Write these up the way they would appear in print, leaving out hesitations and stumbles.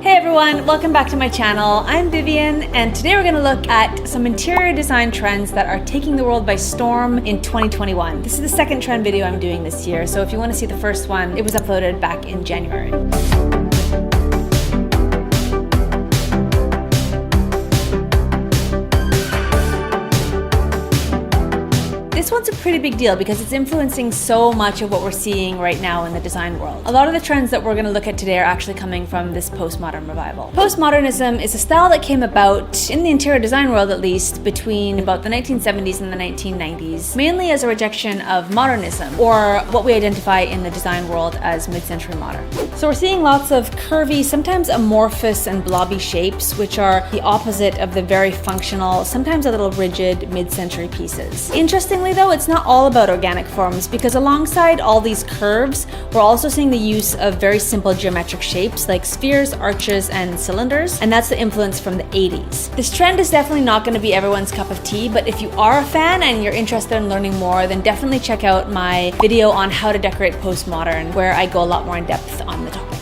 Hey everyone, welcome back to my channel. I'm Vivian, and today we're going to look at some interior design trends that are taking the world by storm in 2021. This is the second trend video I'm doing this year, so if you want to see the first one, it was uploaded back in January. This one's a pretty big deal because it's influencing so much of what we're seeing right now in the design world. A lot of the trends that we're going to look at today are actually coming from this postmodern revival. Postmodernism is a style that came about, in the interior design world at least, between about the 1970s and the 1990s, mainly as a rejection of modernism, or what we identify in the design world as mid-century modern. So we're seeing lots of curvy, sometimes amorphous and blobby shapes, which are the opposite of the very functional, sometimes a little rigid mid-century pieces. Interestingly though, it's not all about organic forms, because alongside all these curves, we're also seeing the use of very simple geometric shapes like spheres, arches, and cylinders, and that's the influence from the 80s. This trend is definitely not going to be everyone's cup of tea, but if you are a fan and you're interested in learning more, then definitely check out my video on how to decorate postmodern, where I go a lot more in depth on the topic.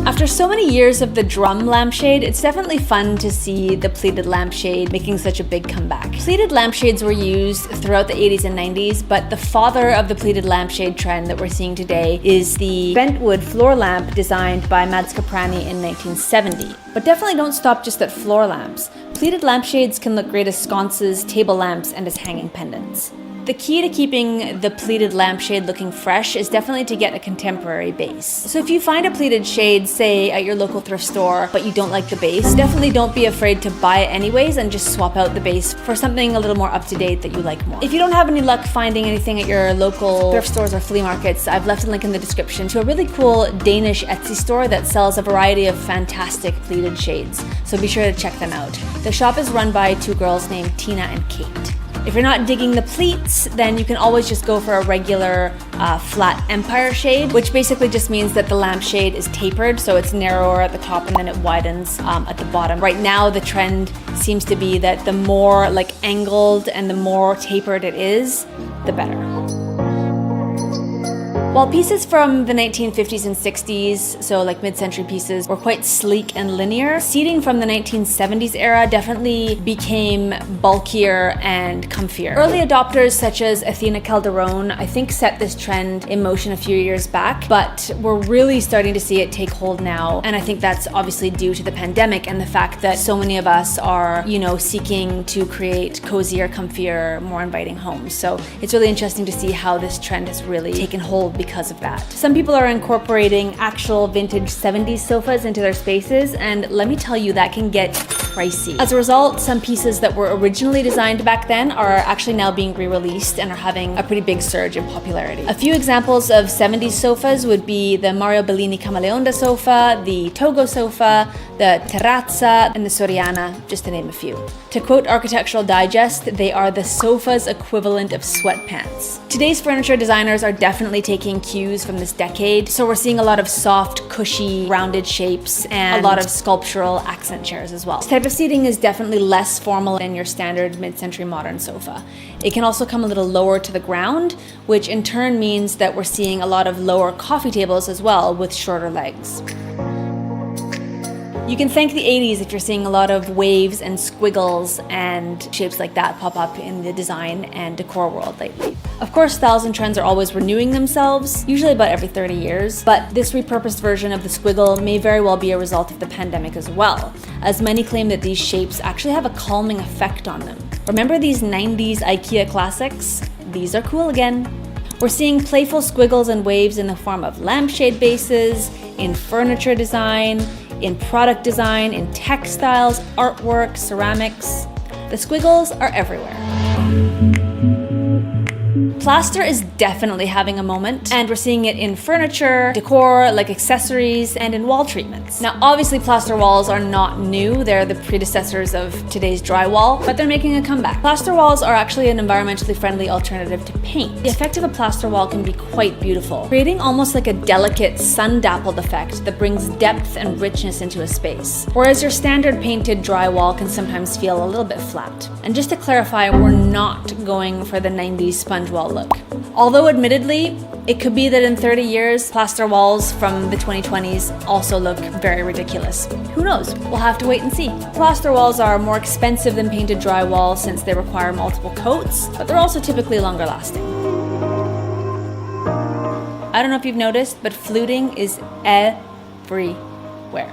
After so many years of the drum lampshade, it's definitely fun to see the pleated lampshade making such a big comeback. Pleated lampshades were used throughout the 80s and 90s, but the father of the pleated lampshade trend that we're seeing today is the bentwood floor lamp designed by Mads Caprani in 1970. But definitely don't stop just at floor lamps. Pleated lampshades can look great as sconces, table lamps, and as hanging pendants. The key to keeping the pleated lampshade looking fresh is definitely to get a contemporary base. So if you find a pleated shade, say at your local thrift store, but you don't like the base, definitely don't be afraid to buy it anyways and just swap out the base for something a little more up to date that you like more. If you don't have any luck finding anything at your local thrift stores or flea markets, I've left a link in the description to a really cool Danish Etsy store that sells a variety of fantastic pleated shades. So be sure to check them out. The shop is run by two girls named Tina and Kate. If you're not digging the pleats, then you can always just go for a regular flat empire shade, which basically just means that the lampshade is tapered, so it's narrower at the top and then it widens at the bottom. Right now, the trend seems to be that the more angled and the more tapered it is, the better. While pieces from the 1950s and 60s, so mid-century pieces, were quite sleek and linear, seating from the 1970s era definitely became bulkier and comfier. Early adopters such as Athena Calderone, I think, set this trend in motion a few years back, but we're really starting to see it take hold now, and I think that's obviously due to the pandemic and the fact that so many of us are, seeking to create cozier, comfier, more inviting homes. So it's really interesting to see how this trend has really taken hold because of that. Some people are incorporating actual vintage 70s sofas into their spaces, and let me tell you, that can get pricey. As a result, some pieces that were originally designed back then are actually now being re-released and are having a pretty big surge in popularity. A few examples of 70s sofas would be the Mario Bellini Camaleonda sofa, the Togo sofa, the Terrazza, and the Soriana, just to name a few. To quote Architectural Digest, they are the sofa's equivalent of sweatpants. Today's furniture designers are definitely taking cues from this decade, so we're seeing a lot of soft, cushy, rounded shapes and a lot of sculptural accent chairs as well. This type of seating is definitely less formal than your standard mid-century modern sofa. It can also come a little lower to the ground, which in turn means that we're seeing a lot of lower coffee tables as well with shorter legs. You can thank the 80s if you're seeing a lot of waves and squiggles and shapes like that pop up in the design and decor world lately. Of course, styles and trends are always renewing themselves, usually about every 30 years, but this repurposed version of the squiggle may very well be a result of the pandemic as well, as many claim that these shapes actually have a calming effect on them. Remember these 90s IKEA classics? These are cool again. We're seeing playful squiggles and waves in the form of lampshade bases, in furniture design, in product design, in textiles, artwork, ceramics. The squiggles are everywhere. Plaster is definitely having a moment, and we're seeing it in furniture, decor, accessories, and in wall treatments. Now, obviously plaster walls are not new. They're the predecessors of today's drywall, but they're making a comeback. Plaster walls are actually an environmentally friendly alternative to paint. The effect of a plaster wall can be quite beautiful, creating almost like a delicate sun-dappled effect that brings depth and richness into a space, whereas your standard painted drywall can sometimes feel a little bit flat. And just to clarify, we're not going for the 90s sponge wall look. Although admittedly, It could be that in 30 years, plaster walls from the 2020s also look very ridiculous. Who knows? We'll have to wait and see. Plaster walls are more expensive than painted drywall since they require multiple coats, but they're also typically longer lasting. I don't know if you've noticed, but fluting is everywhere.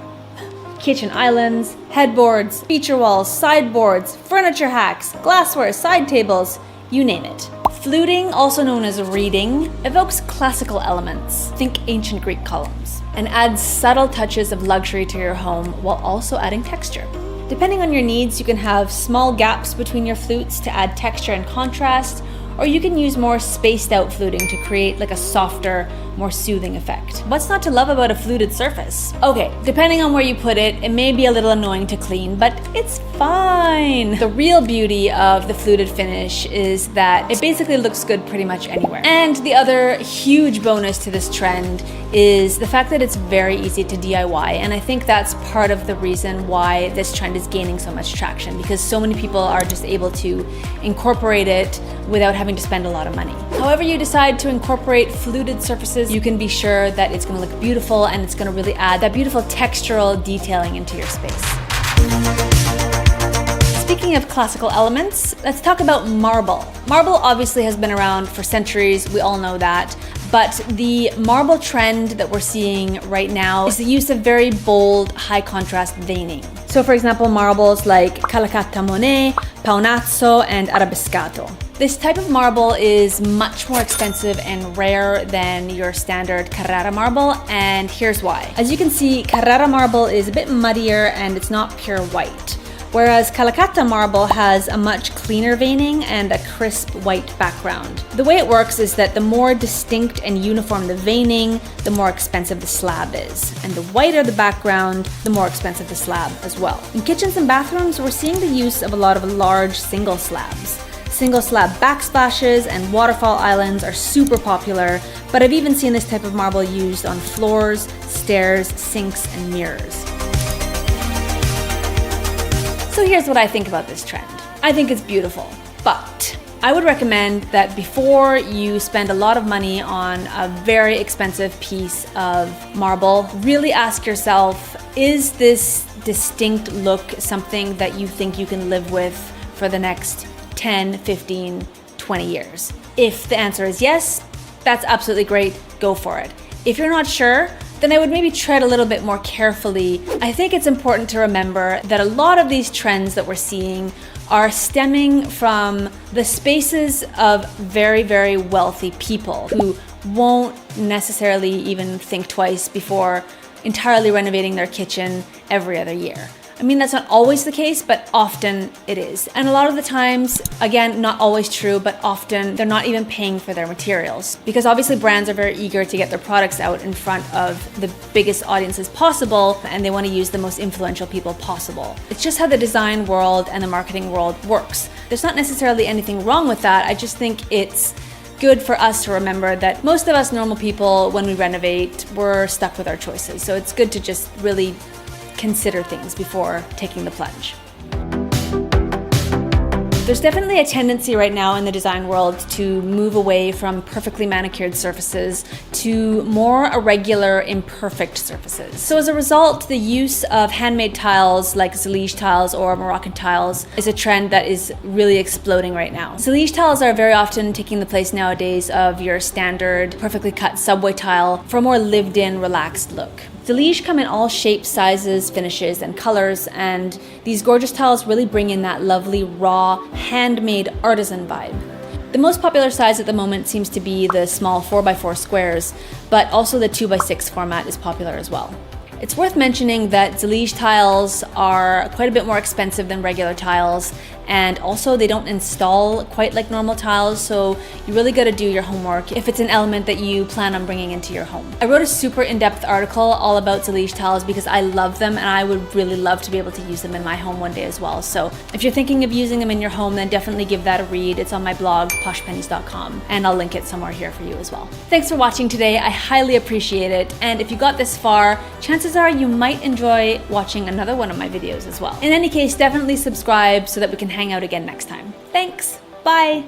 Kitchen islands, headboards, feature walls, sideboards, furniture hacks, glassware, side tables, you name it. Fluting, also known as reeding, evokes classical elements, think ancient Greek columns, and adds subtle touches of luxury to your home while also adding texture. Depending on your needs, you can have small gaps between your flutes to add texture and contrast, or you can use more spaced out fluting to create like a softer, more soothing effect. What's not to love about a fluted surface? Okay, depending on where you put it, it may be a little annoying to clean, but it's fine. The real beauty of the fluted finish is that it basically looks good pretty much anywhere. And the other huge bonus to this trend is the fact that it's very easy to DIY, and I think that's part of the reason why this trend is gaining so much traction, because so many people are just able to incorporate it without having to spend a lot of money. However you decide to incorporate fluted surfaces, you can be sure that it's going to look beautiful and it's going to really add that beautiful textural detailing into your space. Speaking of classical elements, let's talk about marble. Marble obviously has been around for centuries, we all know that, but the marble trend that we're seeing right now is the use of very bold, high contrast veining. So for example, marbles like Calacata Monet, Paonazzo, and Arabescato. This type of marble is much more expensive and rare than your standard Carrara marble, and here's why. As you can see, Carrara marble is a bit muddier and it's not pure white, whereas Calacata marble has a much cleaner veining and a crisp white background. The way it works is that the more distinct and uniform the veining, the more expensive the slab is. And the whiter the background, the more expensive the slab as well. In kitchens and bathrooms, we're seeing the use of a lot of large single slabs. Single slab backsplashes and waterfall islands are super popular, but I've even seen this type of marble used on floors, stairs, sinks, and mirrors. So here's what I think about this trend. I think it's beautiful, but I would recommend that before you spend a lot of money on a very expensive piece of marble, really ask yourself, is this distinct look something that you think you can live with for the next 10, 15, 20 years? If the answer is yes, that's absolutely great, go for it. If you're not sure, then I would maybe tread a little bit more carefully. I think it's important to remember that a lot of these trends that we're seeing are stemming from the spaces of very, very wealthy people who won't necessarily even think twice before entirely renovating their kitchen every other year. I mean, that's not always the case, but often it is. And a lot of the times, again, not always true, but often they're not even paying for their materials, because obviously brands are very eager to get their products out in front of the biggest audiences possible, and they want to use the most influential people possible. It's just how the design world and the marketing world works. There's not necessarily anything wrong with that. I just think it's good for us to remember that most of us normal people, when we renovate, we're stuck with our choices. So it's good to just really consider things before taking the plunge. There's definitely a tendency right now in the design world to move away from perfectly manicured surfaces to more irregular, imperfect surfaces. So as a result, the use of handmade tiles like Zellige tiles or Moroccan tiles is a trend that is really exploding right now. Zellige tiles are very often taking the place nowadays of your standard perfectly cut subway tile for a more lived-in, relaxed look. Zellige come in all shapes, sizes, finishes, and colors, and these gorgeous tiles really bring in that lovely, raw, handmade artisan vibe. The most popular size at the moment seems to be the small 4x4 squares, but also the 2x6 format is popular as well. It's worth mentioning that Zellige tiles are quite a bit more expensive than regular tiles, and also they don't install quite like normal tiles, so you really got to do your homework if it's an element that you plan on bringing into your home. I wrote a super in-depth article all about Zellige tiles because I love them and I would really love to be able to use them in my home one day as well. So if you're thinking of using them in your home, then definitely give that a read. It's on my blog, poshpennies.com, and I'll link it somewhere here for you as well. Thanks for watching today. I highly appreciate it, and if you got this far, chances are you might enjoy watching another one of my videos as well. In any case, definitely subscribe so that we can hang out again next time. Thanks, bye!